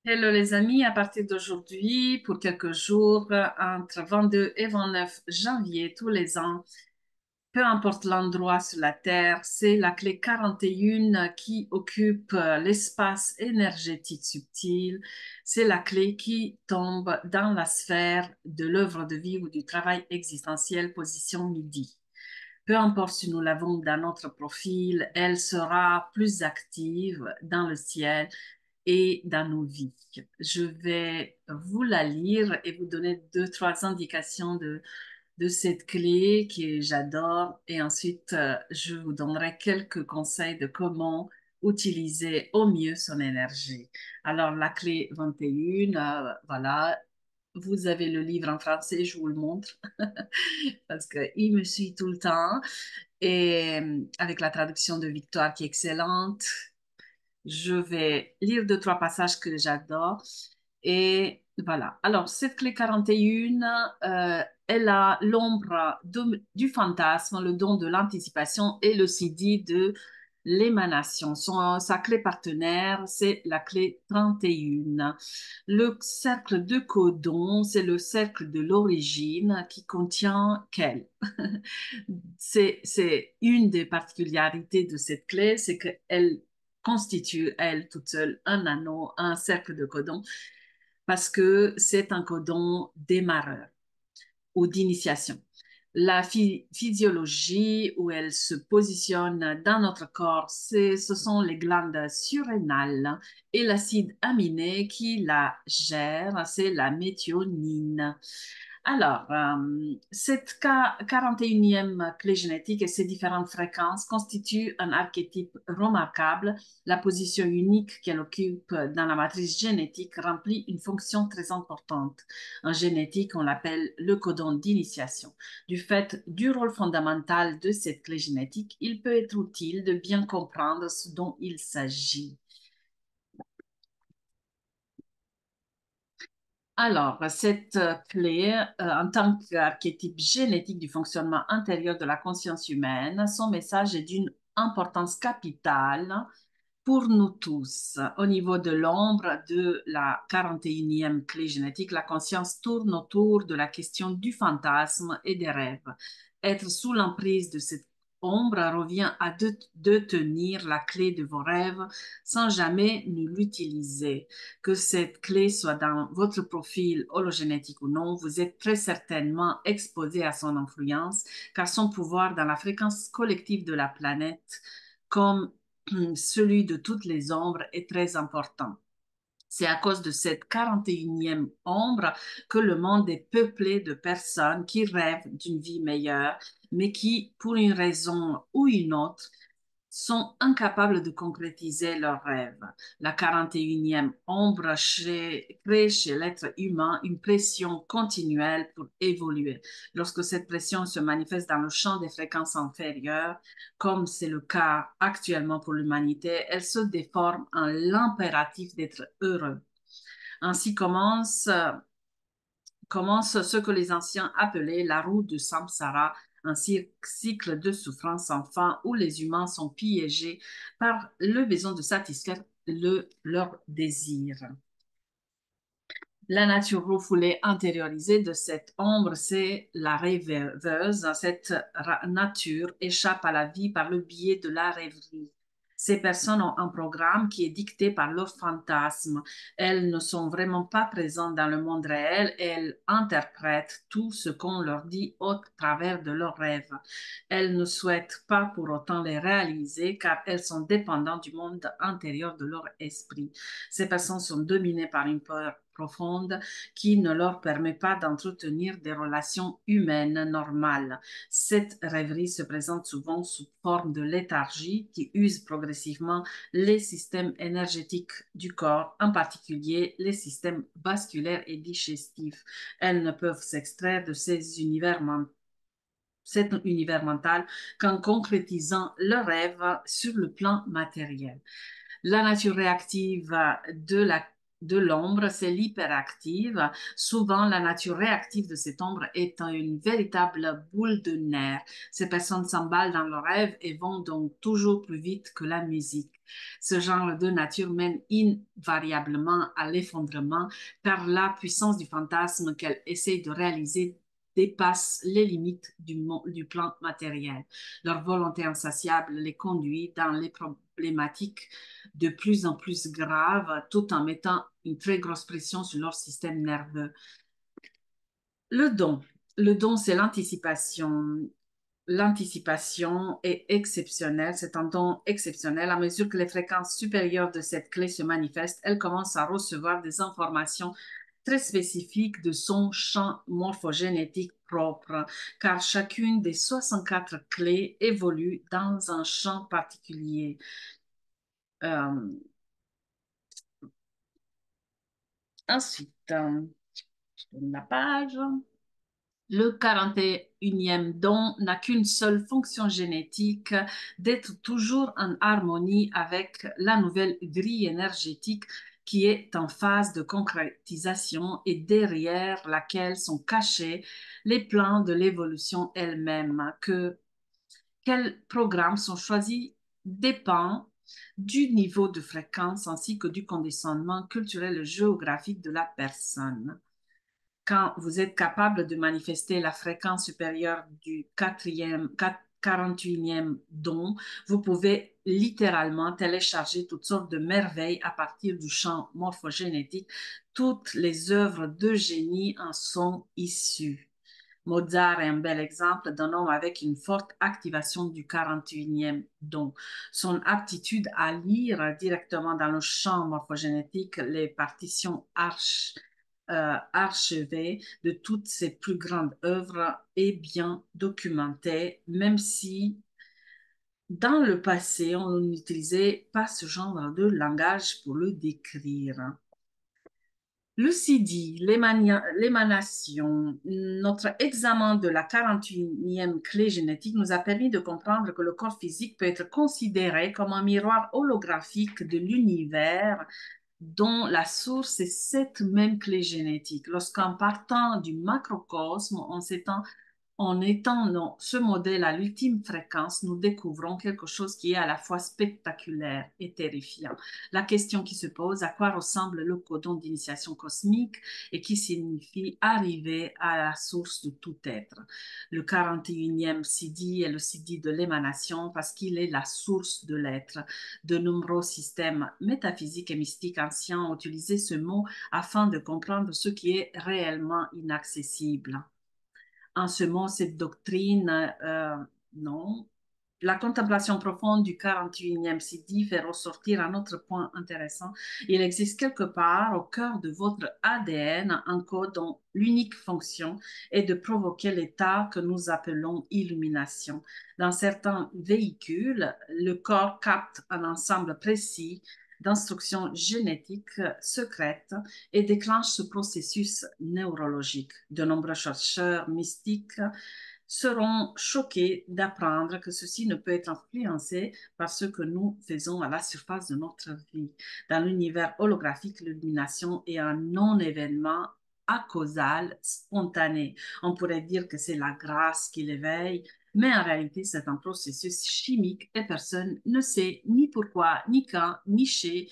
Hello les amis, à partir d'aujourd'hui, pour quelques jours, entre 22 et 29 janvier tous les ans, peu importe l'endroit sur la Terre, c'est la clé 41 qui occupe l'espace énergétique subtil. C'est la clé qui tombe dans la sphère de l'œuvre de vie ou du travail existentiel, position midi. Peu importe si nous l'avons dans notre profil, elle sera plus active dans le ciel et dans nos vies. Je vais vous la lire et vous donner deux, trois indications de cette clé que j'adore et ensuite je vous donnerai quelques conseils de comment utiliser au mieux son énergie. Alors la clé 21, voilà, vous avez le livre en français, je vous le montre parce qu'il me suit tout le temps et avec la traduction de Victoire qui est excellente. Je vais lire deux, trois passages que j'adore. Et voilà. Alors, cette clé 41, elle a l'ombre du fantasme, le don de l'anticipation et le CD de l'émanation. Sa clé partenaire, c'est la clé 31. Le cercle de codon, c'est le cercle de l'origine qui contient quelle? C'est une des particularités de cette clé, c'est qu'elle constitue, elle toute seule, un anneau, un cercle de codon, parce que c'est un codon démarreur ou d'initiation. La physiologie où elle se positionne dans notre corps, ce sont les glandes surrénales et l'acide aminé qui la gère, c'est la méthionine. Alors, cette 41e clé génétique et ses différentes fréquences constituent un archétype remarquable. La position unique qu'elle occupe dans la matrice génétique remplit une fonction très importante. En génétique, on l'appelle le codon d'initiation. Du fait du rôle fondamental de cette clé génétique, il peut être utile de bien comprendre ce dont il s'agit. Alors, cette clé, en tant qu'archétype génétique du fonctionnement intérieur de la conscience humaine, son message est d'une importance capitale pour nous tous. Au niveau de l'ombre de la 41e clé génétique, la conscience tourne autour de la question du fantasme et des rêves. Être sous l'emprise de cette ombre revient à de tenir la clé de vos rêves sans jamais nous l'utiliser. Que cette clé soit dans votre profil hologénétique ou non, vous êtes très certainement exposé à son influence, car son pouvoir dans la fréquence collective de la planète, comme celui de toutes les ombres, est très important. C'est à cause de cette 41e ombre que le monde est peuplé de personnes qui rêvent d'une vie meilleure, mais qui, pour une raison ou une autre, sont incapables de concrétiser leurs rêves. La 41e ombre crée chez l'être humain une pression continuelle pour évoluer. Lorsque cette pression se manifeste dans le champ des fréquences inférieures, comme c'est le cas actuellement pour l'humanité, elle se déforme en l'impératif d'être heureux. Ainsi commence ce que les anciens appelaient la roue de Samsara, un cycle de souffrance sans fin où les humains sont piégés par le besoin de satisfaire leur désir. La nature refoulée intériorisée de cette ombre, c'est la rêveuse. Cette nature échappe à la vie par le biais de la rêverie. Ces personnes ont un programme qui est dicté par leur fantasme. Elles ne sont vraiment pas présentes dans le monde réel et elles interprètent tout ce qu'on leur dit au travers de leurs rêves. Elles ne souhaitent pas pour autant les réaliser car elles sont dépendantes du monde intérieur de leur esprit. Ces personnes sont dominées par une peur profonde qui ne leur permet pas d'entretenir des relations humaines normales. Cette rêverie se présente souvent sous forme de léthargie qui use progressivement les systèmes énergétiques du corps, en particulier les systèmes vasculaires et digestifs. Elles ne peuvent s'extraire de cet univers mental qu'en concrétisant leurs rêves sur le plan matériel. La nature réactive de l'ombre, c'est l'hyperactive. Souvent, la nature réactive de cette ombre est une véritable boule de nerfs. Ces personnes s'emballent dans leurs rêves et vont donc toujours plus vite que la musique. Ce genre de nature mène invariablement à l'effondrement car la puissance du fantasme qu'elle essaie de réaliser dépasse les limites du plan matériel. Leur volonté insatiable les conduit dans les problématiques de plus en plus graves tout en mettant une très grosse pression sur leur système nerveux. Le don. Le don, c'est l'anticipation. L'anticipation est exceptionnelle, c'est un don exceptionnel. À mesure que les fréquences supérieures de cette clé se manifestent, elle commence à recevoir des informations très spécifiques de son champ morphogénétique propre, car chacune des 64 clés évolue dans un champ particulier. Euh, ensuite, je tourne la page. Le 41e don n'a qu'une seule fonction génétique, d'être toujours en harmonie avec la nouvelle grille énergétique qui est en phase de concrétisation et derrière laquelle sont cachés les plans de l'évolution elle-même. Quels programmes sont choisis dépend du niveau de fréquence ainsi que du conditionnement culturel et géographique de la personne. Quand vous êtes capable de manifester la fréquence supérieure du 41e don, vous pouvez littéralement télécharger toutes sortes de merveilles à partir du champ morphogénétique. Toutes les œuvres de génie en sont issues. Mozart est un bel exemple d'un homme avec une forte activation du 41e don. Son aptitude à lire directement dans le champ morphogénétique les partitions archivée de toutes ses plus grandes œuvres est bien documentée, même si dans le passé, on n'utilisait pas ce genre de langage pour le décrire. Le CD, l'émanation, notre examen de la 41e clé génétique nous a permis de comprendre que le corps physique peut être considéré comme un miroir holographique de l'univers dont la source est cette même clé génétique. Lorsqu'en partant du macrocosme, en étendant ce modèle à l'ultime fréquence, nous découvrons quelque chose qui est à la fois spectaculaire et terrifiant. La question qui se pose, à quoi ressemble le codon d'initiation cosmique et qui signifie arriver à la source de tout être. Le 41e Sidi est le Sidi de l'émanation parce qu'il est la source de l'être. De nombreux systèmes métaphysiques et mystiques anciens ont utilisé ce mot afin de comprendre ce qui est réellement inaccessible. En ce mot, cette doctrine, non. La contemplation profonde du 41e Sidi fait ressortir un autre point intéressant. Il existe quelque part au cœur de votre ADN un code dont l'unique fonction est de provoquer l'état que nous appelons illumination. Dans certains véhicules, le corps capte un ensemble précis d'instructions génétiques secrètes et déclenche ce processus neurologique. De nombreux chercheurs mystiques seront choqués d'apprendre que ceci ne peut être influencé par ce que nous faisons à la surface de notre vie. Dans l'univers holographique, l'illumination est un non-événement acausal, spontané. On pourrait dire que c'est la grâce qui l'éveille, mais en réalité, c'est un processus chimique et personne ne sait ni pourquoi, ni quand, ni chez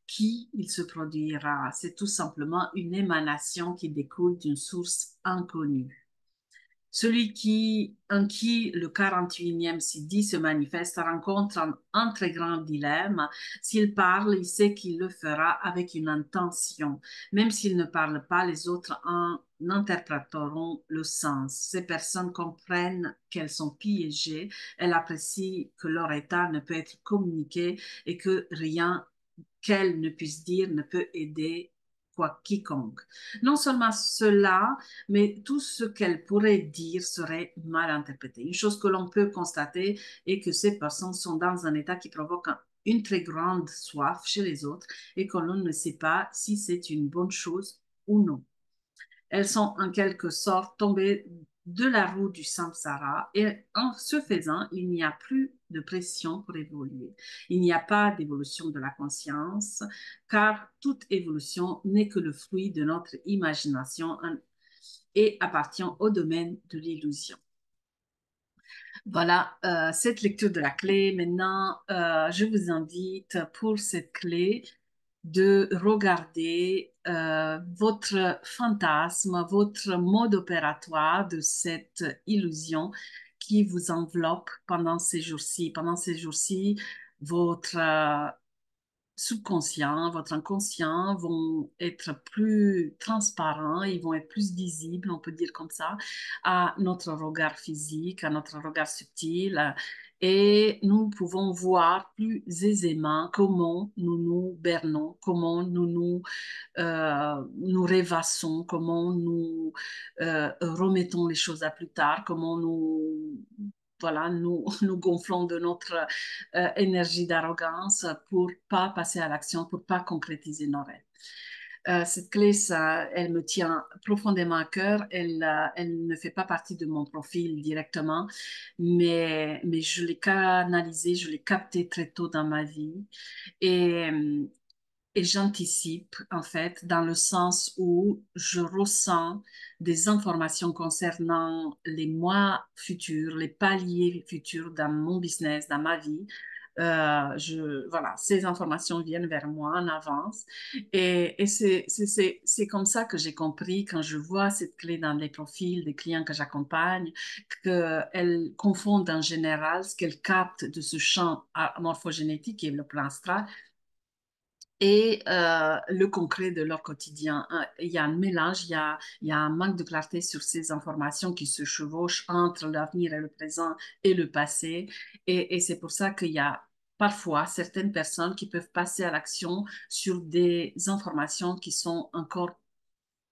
qui il se produira. C'est tout simplement une émanation qui découle d'une source inconnue. Celui en qui le 41e Sidi se manifeste rencontre un très grand dilemme. S'il parle, il sait qu'il le fera avec une intention. Même s'il ne parle pas, les autres en interpréteront le sens. Ces personnes comprennent qu'elles sont piégées. Elles apprécient que leur état ne peut être communiqué et que rien qu'elle ne puisse dire ne peut aider quoi quiconque. Non seulement cela, mais tout ce qu'elle pourrait dire serait mal interprété. Une chose que l'on peut constater est que ces personnes sont dans un état qui provoque une très grande soif chez les autres et que l'on ne sait pas si c'est une bonne chose ou non. Elles sont en quelque sorte tombées de la roue du samsara et en ce faisant, il n'y a plus de pression pour évoluer. Il n'y a pas d'évolution de la conscience, car toute évolution n'est que le fruit de notre imagination et appartient au domaine de l'illusion. Voilà, cette lecture de la clé. Maintenant, je vous invite pour cette clé de regarder votre fantasme, votre mode opératoire de cette illusion qui vous enveloppe pendant ces jours-ci. Pendant ces jours-ci, votre subconscient, votre inconscient vont être plus transparents, ils vont être plus visibles, on peut dire comme ça, à notre regard physique, à notre regard subtil. Et nous pouvons voir plus aisément comment nous nous bernons, comment nous rêvassons, comment nous remettons les choses à plus tard, comment voilà, nous gonflons de notre énergie d'arrogance pour pas passer à l'action, pour pas concrétiser nos rêves. Cette clé, ça, elle me tient profondément à cœur. Elle ne fait pas partie de mon profil directement, mais je l'ai canalisée, je l'ai captée très tôt dans ma vie. Et, et j'anticipe, en fait, dans le sens où je ressens des informations concernant les mois futurs, les paliers futurs dans mon business, dans ma vie. Voilà, ces informations viennent vers moi en avance. Et c'est comme ça que j'ai compris, quand je vois cette clé dans les profils des clients que j'accompagne, qu'elles confondent en général ce qu'elles captent de ce champ morphogénétique qui est le plan astral et le concret de leur quotidien. Il y a un mélange, il y a un manque de clarté sur ces informations qui se chevauchent entre l'avenir et le présent et le passé. Et c'est pour ça qu'il y a parfois certaines personnes qui peuvent passer à l'action sur des informations qui sont encore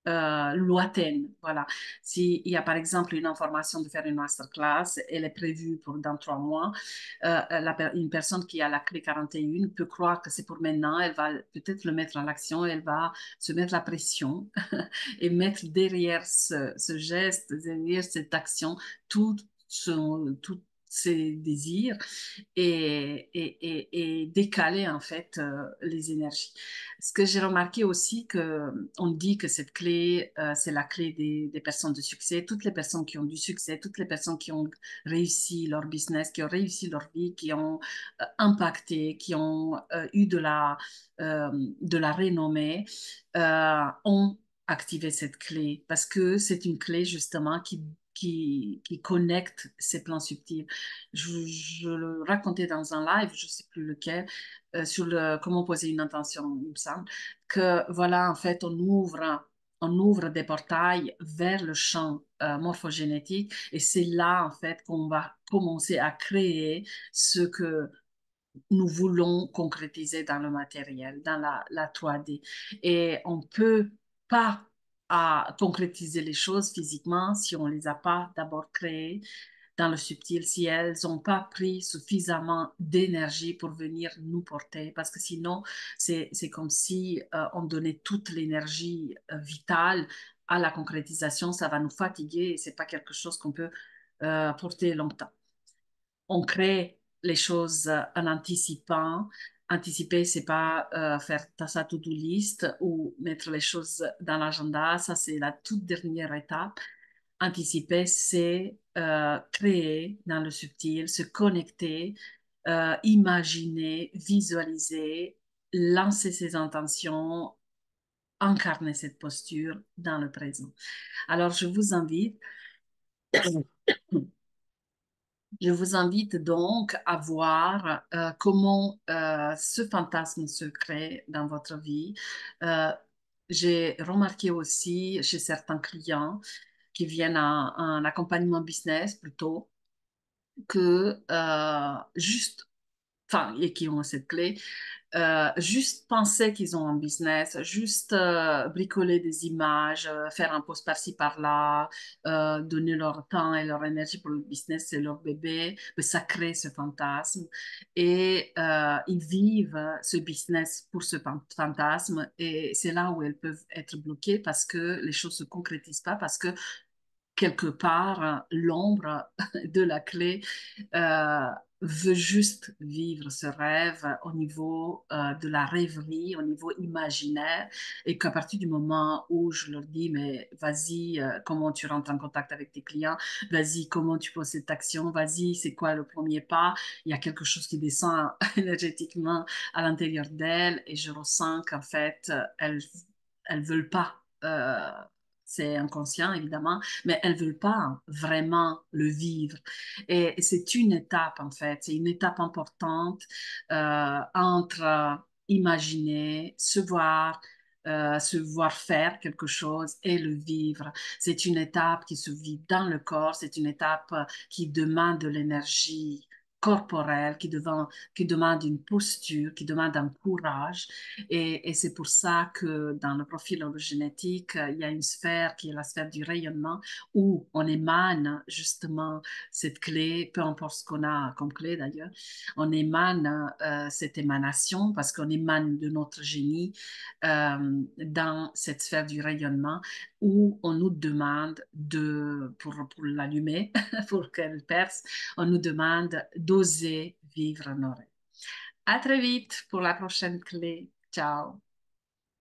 lointaine. Voilà. S'il y a par exemple une information de faire une masterclass, elle est prévue pour dans 3 mois. Une personne qui a la clé 41 peut croire que c'est pour maintenant. Elle va peut-être le mettre en action. Elle va se mettre la pression et mettre derrière ce geste, derrière cette action, tous ses désirs et décaler en fait les énergies. Ce que j'ai remarqué aussi, que on dit que cette clé, c'est la clé des personnes de succès. Toutes les personnes qui ont du succès, toutes les personnes qui ont réussi leur business, qui ont réussi leur vie, qui ont impacté, qui ont eu de la renommée, ont activé cette clé parce que c'est une clé justement qui connecte ces plans subtils. Je le racontais dans un live, je ne sais plus lequel, sur comment poser une intention, il me semble, que voilà, en fait, on ouvre des portails vers le champ morphogénétique et c'est là, en fait, qu'on va commencer à créer ce que nous voulons concrétiser dans le matériel, dans la 3D. Et on ne peut pas concrétiser les choses physiquement si on ne les a pas d'abord créées dans le subtil, si elles n'ont pas pris suffisamment d'énergie pour venir nous porter, parce que sinon, c'est comme si on donnait toute l'énergie vitale à la concrétisation, ça va nous fatiguer et c'est pas quelque chose qu'on peut porter longtemps. On crée les choses en anticipant. Anticiper, c'est pas faire sa to-do list ou mettre les choses dans l'agenda. Ça, c'est la toute dernière étape. Anticiper, c'est créer dans le subtil, se connecter, imaginer, visualiser, lancer ses intentions, incarner cette posture dans le présent. Alors, je vous invite donc à voir comment ce fantasme se crée dans votre vie. Euh, j'ai remarqué aussi chez certains clients qui viennent en accompagnement business plutôt que juste, enfin, et qui ont cette clé, juste penser qu'ils ont un business, juste bricoler des images, faire un post par-ci par-là, donner leur temps et leur énergie pour le business et leur bébé, mais ça crée ce fantasme et ils vivent ce business pour ce fantasme et c'est là où elles peuvent être bloquées parce que les choses se concrétisent pas, parce que quelque part, l'ombre de la clé veut juste vivre ce rêve au niveau de la rêverie, au niveau imaginaire, et qu'à partir du moment où je leur dis, mais vas-y, comment tu rentres en contact avec tes clients, vas-y, comment tu poses cette action, vas-y, c'est quoi le premier pas, il y a quelque chose qui descend énergétiquement à l'intérieur d'elles, et je ressens qu'en fait, elles veulent pas. C'est inconscient, évidemment, mais elles veulent pas vraiment le vivre. Et c'est une étape, en fait, c'est une étape importante entre imaginer, se voir faire quelque chose et le vivre. C'est une étape qui se vit dans le corps, c'est une étape qui demande de l'énergie corporelle, qui demande une posture, qui demande un courage. Et c'est pour ça que dans le profil génétique, il y a une sphère qui est la sphère du rayonnement où on émane justement cette clé, peu importe ce qu'on a comme clé d'ailleurs, on émane cette émanation parce qu'on émane de notre génie dans cette sphère du rayonnement où on nous demande pour l'allumer, pour qu'elle perce, on nous demande d'oser vivre nos rêves. À très vite pour la prochaine clé. Ciao.